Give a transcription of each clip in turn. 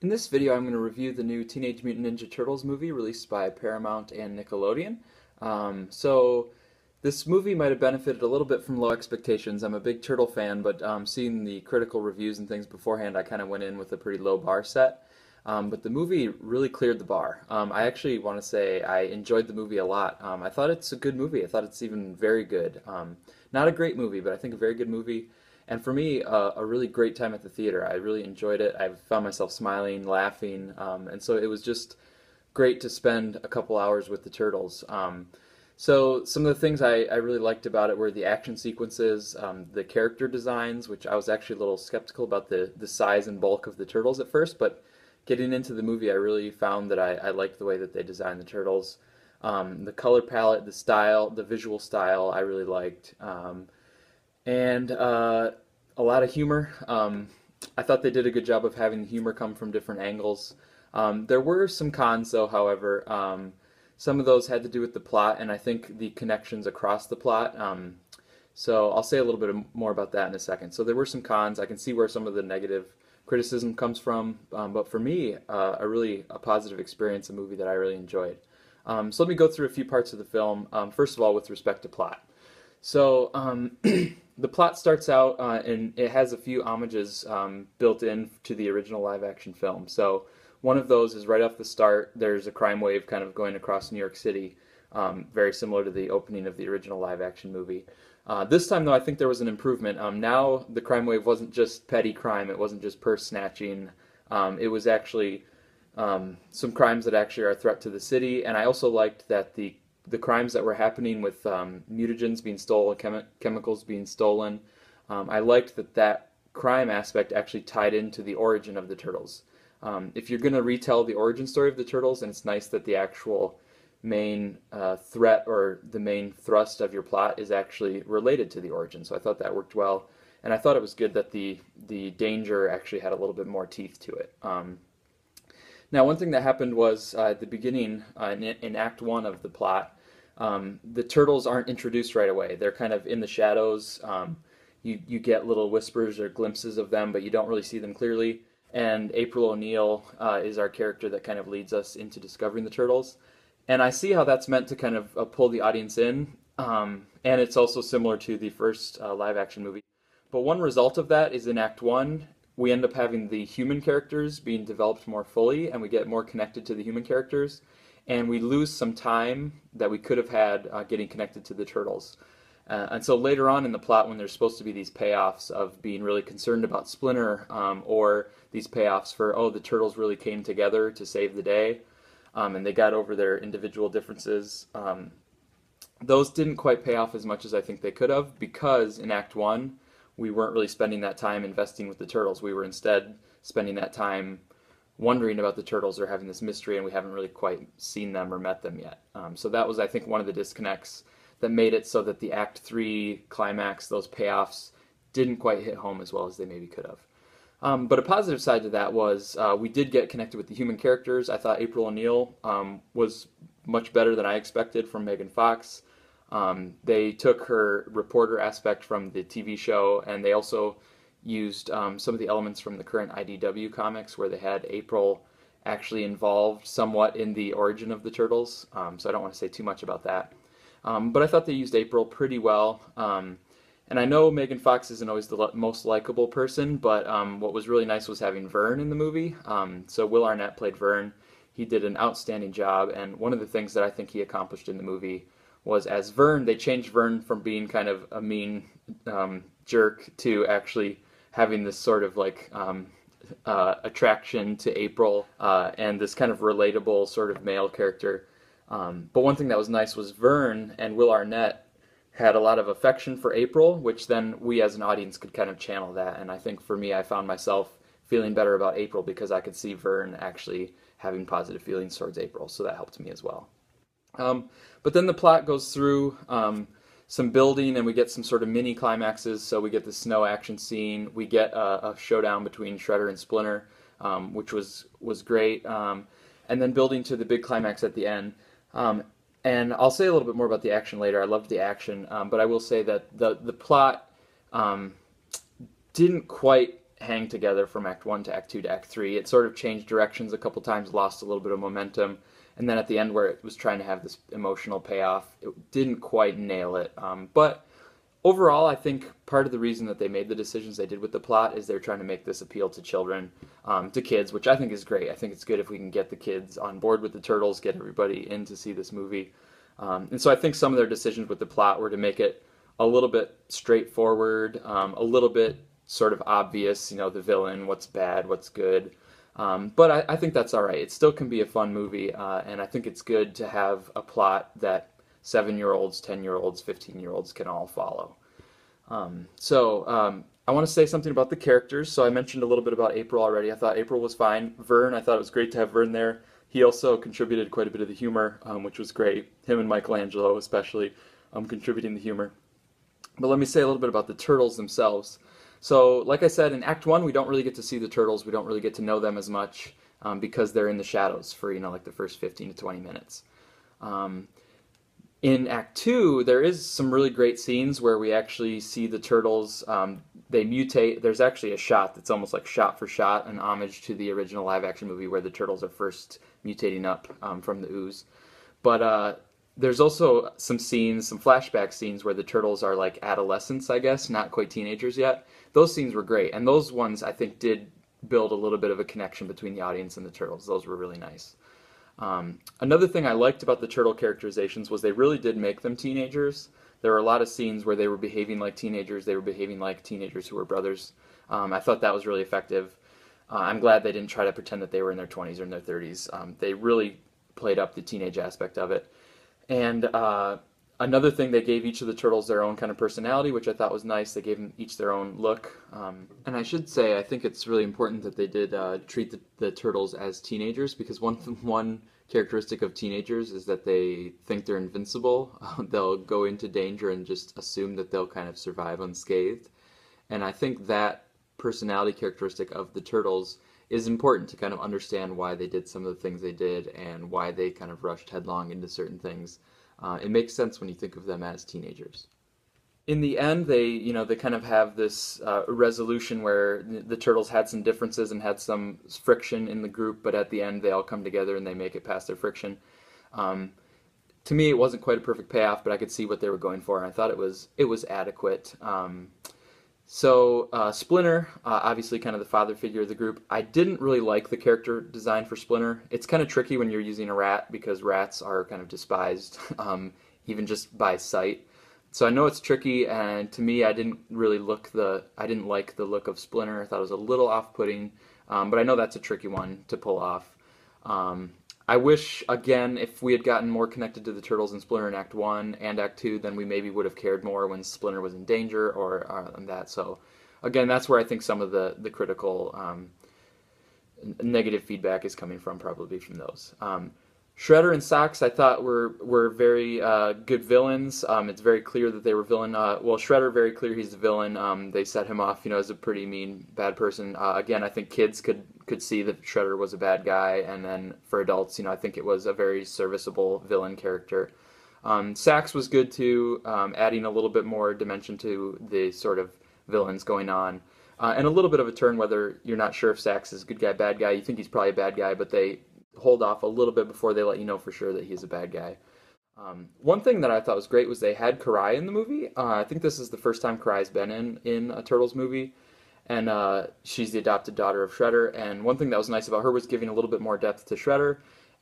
In this video, I'm going to review the new Teenage Mutant Ninja Turtles movie released by Paramount and Nickelodeon. So this movie might have benefited a little bit from low expectations. I'm a big Turtle fan, but seeing the critical reviews and things beforehand, I kind of went in with a pretty low bar set. But the movie really cleared the bar. I actually want to say I enjoyed the movie a lot. I thought it's a good movie. I thought it's even very good. Not a great movie, but I think a very good movie. And for me, a really great time at the theater. I really enjoyed it. I found myself smiling, laughing, and so it was just great to spend a couple hours with the Turtles. So some of the things I really liked about it were the action sequences, the character designs, which I was actually a little skeptical about the size and bulk of the Turtles at first, but getting into the movie, I really found that I liked the way that they designed the Turtles. The color palette, the style, the visual style, I really liked. And a lot of humor. I thought they did a good job of having the humor come from different angles. There were some cons, though, however. Some of those had to do with the plot, and I think the connections across the plot. So I'll say a little bit more about that in a second. So there were some cons. I can see where some of the negative criticism comes from, but for me, a positive experience, a movie that I really enjoyed. So let me go through a few parts of the film. First of all, with respect to plot. So the plot starts out and it has a few homages built in to the original live-action film. So one of those is right off the start. There's a crime wave kind of going across New York City, very similar to the opening of the original live-action movie. This time, though, I think there was an improvement. Now the crime wave wasn't just petty crime. It wasn't just purse snatching. It was actually some crimes that actually are a threat to the city. And I also liked that the crimes that were happening with mutagens being stolen, chemicals being stolen, I liked that crime aspect actually tied into the origin of the Turtles. If you're going to retell the origin story of the Turtles, and it's nice that the actual main threat or the main thrust of your plot is actually related to the origin. So I thought that worked well, and I thought it was good that the danger actually had a little bit more teeth to it. Now, one thing that happened was at the beginning, in Act 1 of the plot, the Turtles aren't introduced right away. They're kind of in the shadows. You get little whispers or glimpses of them, but you don't really see them clearly. And April O'Neil is our character that kind of leads us into discovering the Turtles. And I see how that's meant to kind of pull the audience in. And it's also similar to the first live-action movie. But one result of that is in Act 1, we end up having the human characters being developed more fully, and we get more connected to the human characters. And we lose some time that we could have had getting connected to the Turtles. And so later on in the plot, when there's supposed to be these payoffs of being really concerned about Splinter, or these payoffs for, oh, the Turtles really came together to save the day, and they got over their individual differences, those didn't quite pay off as much as I think they could have, because in Act 1, we weren't really spending that time investing with the Turtles. We were instead spending that time wondering about the Turtles or having this mystery, and we haven't really quite seen them or met them yet. So that was, I think, one of the disconnects that made it so that the Act 3 climax, those payoffs, didn't quite hit home as well as they maybe could have. But a positive side to that was we did get connected with the human characters. I thought April O'Neil was much better than I expected from Megan Fox. They took her reporter aspect from the TV show, and they also used some of the elements from the current IDW comics where they had April actually involved somewhat in the origin of the Turtles, so I don't want to say too much about that. But I thought they used April pretty well, and I know Megan Fox isn't always the most likable person, but what was really nice was having Vern in the movie. So Will Arnett played Vern. He did an outstanding job, and one of the things that I think he accomplished in the movie was as Vern, they changed Vern from being kind of a mean jerk to actually having this sort of like attraction to April and this kind of relatable sort of male character. But one thing that was nice was Vern and Will Arnett had a lot of affection for April, which then we as an audience could kind of channel that. And I think for me, I found myself feeling better about April because I could see Vern actually having positive feelings towards April, so that helped me as well. But then the plot goes through some building, and we get some sort of mini climaxes. So we get the snow action scene. We get a showdown between Shredder and Splinter, which was great. And then building to the big climax at the end. And I'll say a little bit more about the action later. I loved the action, but I will say that the plot didn't quite hang together from Act 1 to Act 2 to Act 3. It sort of changed directions a couple times, lost a little bit of momentum, and then at the end where it was trying to have this emotional payoff, it didn't quite nail it. But overall, I think part of the reason that they made the decisions they did with the plot is they're trying to make this appeal to children, to kids, which I think is great. I think it's good if we can get the kids on board with the Turtles, get everybody in to see this movie. And so I think some of their decisions with the plot were to make it a little bit straightforward, a little bit sort of obvious, the villain, what's bad, what's good. But I think that's all right. It still can be a fun movie, and I think it's good to have a plot that 7-year-olds, 10-year-olds, 15-year-olds can all follow. I want to say something about the characters. So I mentioned a little bit about April already. I thought April was fine. Vern, I thought it was great to have Vern there. He also contributed quite a bit of the humor, which was great. Him and Michelangelo especially contributing the humor. But let me say a little bit about the Turtles themselves. So, like I said, in Act 1, we don't really get to see the Turtles. We don't really get to know them as much because they're in the shadows for, like the first 15 to 20 minutes. In Act 2, there is some really great scenes where we actually see the Turtles. They mutate. There's actually a shot that's almost like shot for shot, an homage to the original live-action movie where the Turtles are first mutating up from the ooze. But there's also some scenes, some flashback scenes where the Turtles are like adolescents, I guess, not quite teenagers yet. Those scenes were great, and those ones I think did build a little bit of a connection between the audience and the Turtles. Those were really nice. Another thing I liked about the Turtle characterizations was they really did make them teenagers. There were a lot of scenes where they were behaving like teenagers. They were behaving like teenagers who were brothers. I thought that was really effective. I'm glad they didn't try to pretend that they were in their 20s or in their 30s. They really played up the teenage aspect of it. And another thing, they gave each of the Turtles their own kind of personality, which I thought was nice. They gave them each their own look. And I should say, I think it's really important that they did treat the Turtles as teenagers, because one characteristic of teenagers is that they think they're invincible. They'll go into danger and just assume that they'll kind of survive unscathed. And I think that personality characteristic of the Turtles is important to kind of understand why they did some of the things they did and why they kind of rushed headlong into certain things. It makes sense when you think of them as teenagers. In the end, they kind of have this resolution where the Turtles had some differences and had some friction in the group, but at the end they all come together and they make it past their friction. To me, it wasn't quite a perfect payoff, but I could see what they were going for, and I thought it was adequate. Splinter, obviously kind of the father figure of the group. I didn't really like the character design for Splinter. It's kind of tricky when you're using a rat because rats are kind of despised, even just by sight. So I know it's tricky, and to me, I didn't like the look of Splinter. I thought it was a little off-putting, but I know that's a tricky one to pull off. I wish, again, if we had gotten more connected to the Turtles and Splinter in Act 1 and Act 2, then we maybe would have cared more when Splinter was in danger or on that. So, again, that's where I think some of the critical negative feedback is coming from, probably from those. Shredder and Sachs, I thought were very good villains. It's very clear that they were villain. Shredder, very clear he's the villain. They set him off, as a pretty mean, bad person. Again, I think kids could see that Shredder was a bad guy, and then for adults, I think it was a very serviceable villain character. Sachs was good too, adding a little bit more dimension to the sort of villains going on. And a little bit of a turn, whether you're not sure if Sachs is a good guy, bad guy. You think he's probably a bad guy, but they hold off a little bit before they let you know for sure that he's a bad guy. One thing that I thought was great was they had Karai in the movie. I think this is the first time Karai's been in a Turtles movie, and she's the adopted daughter of Shredder. And one thing that was nice about her was giving a little bit more depth to Shredder,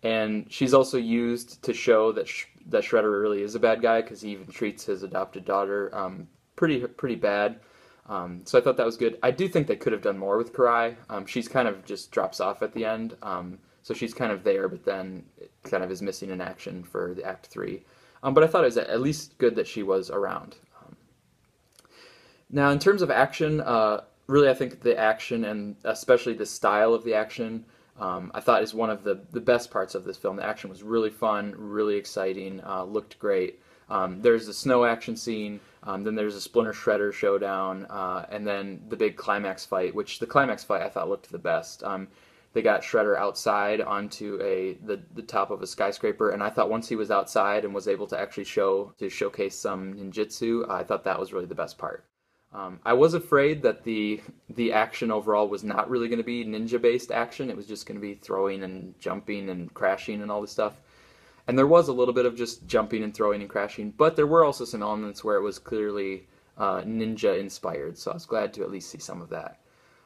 and she's also used to show that that Shredder really is a bad guy, because he even treats his adopted daughter pretty bad. So I thought that was good. I do think they could have done more with Karai. She's kind of just drops off at the end. So she's kind of there, but then it kind of is missing in action for the Act 3. But I thought it was at least good that she was around. Now, in terms of action, really I think the action, and especially the style of the action, I thought is one of the best parts of this film. The action was really fun, really exciting, looked great. There's the snow action scene, then there's a Splinter Shredder showdown, and then the big climax fight, which the climax fight I thought looked the best. They got Shredder outside onto the top of a skyscraper, and I thought once he was outside and was able to actually showcase some ninjutsu, I thought that was really the best part. I was afraid that the action overall was not really going to be ninja-based action. It was just going to be throwing and jumping and crashing and all this stuff. And there was a little bit of just jumping and throwing and crashing, but there were also some elements where it was clearly ninja-inspired, so I was glad to at least see some of that.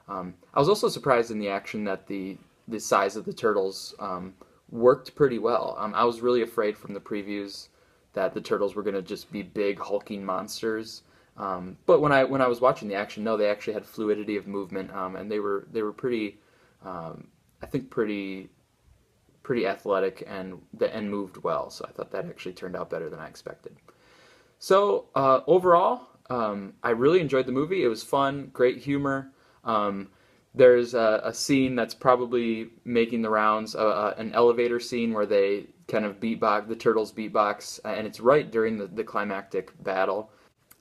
I was also surprised in the action that the size of the turtles worked pretty well. I was really afraid from the previews that the turtles were going to just be big hulking monsters. But when I was watching the action, no, they actually had fluidity of movement, and they were pretty, I think pretty athletic and moved well. So I thought that actually turned out better than I expected. So overall, I really enjoyed the movie. It was fun, great humor. There's a scene that's probably making the rounds, an elevator scene where they kind of beatbox, the turtles beatbox, and it's right during the climactic battle.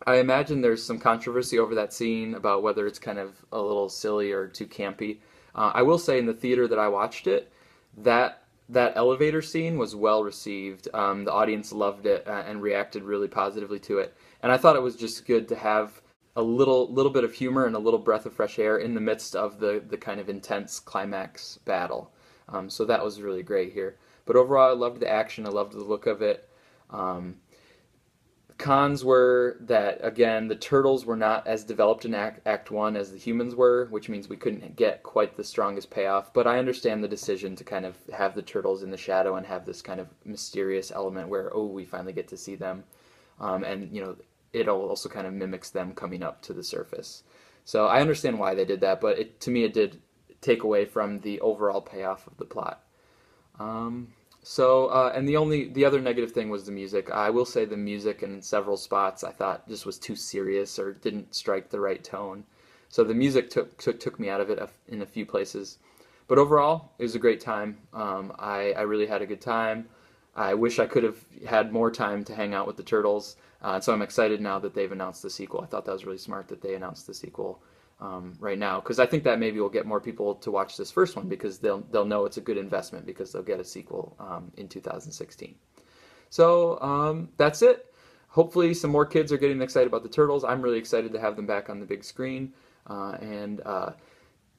I imagine there's some controversy over that scene about whether it's kind of a little silly or too campy. I will say in the theater that I watched it, that elevator scene was well received. The audience loved it and reacted really positively to it. And I thought it was just good to have a little bit of humor and a little breath of fresh air in the midst of the kind of intense climax battle. So that was really great here. But overall, I loved the action. I loved the look of it. Cons were that, again, the turtles were not as developed in Act 1 as the humans were, which means we couldn't get quite the strongest payoff. But I understand the decision to kind of have the turtles in the shadow and have this kind of mysterious element where, oh, we finally get to see them. And, you know, it also kind of mimics them coming up to the surface. So I understand why they did that, but to me it did take away from the overall payoff of the plot. And the other negative thing was the music. I will say the music in several spots I thought just was too serious or didn't strike the right tone. So the music took me out of it in a few places. But overall, it was a great time. I really had a good time. I wish I could have had more time to hang out with the turtles. So I'm excited now that they've announced the sequel. I thought that was really smart that they announced the sequel right now, because I think that maybe will get more people to watch this first one because they'll know it's a good investment because they'll get a sequel in 2016. So that's it. Hopefully some more kids are getting excited about the Turtles. I'm really excited to have them back on the big screen.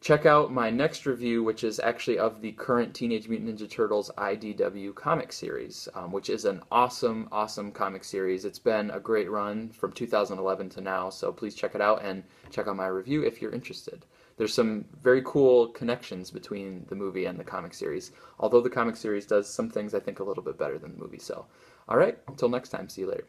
Check out my next review, which is actually of the current Teenage Mutant Ninja Turtles IDW comic series, which is an awesome, awesome comic series. It's been a great run from 2011 to now, so please check it out and check out my review if you're interested. There's some very cool connections between the movie and the comic series, although the comic series does some things I think a little bit better than the movie. So, all right, until next time, see you later.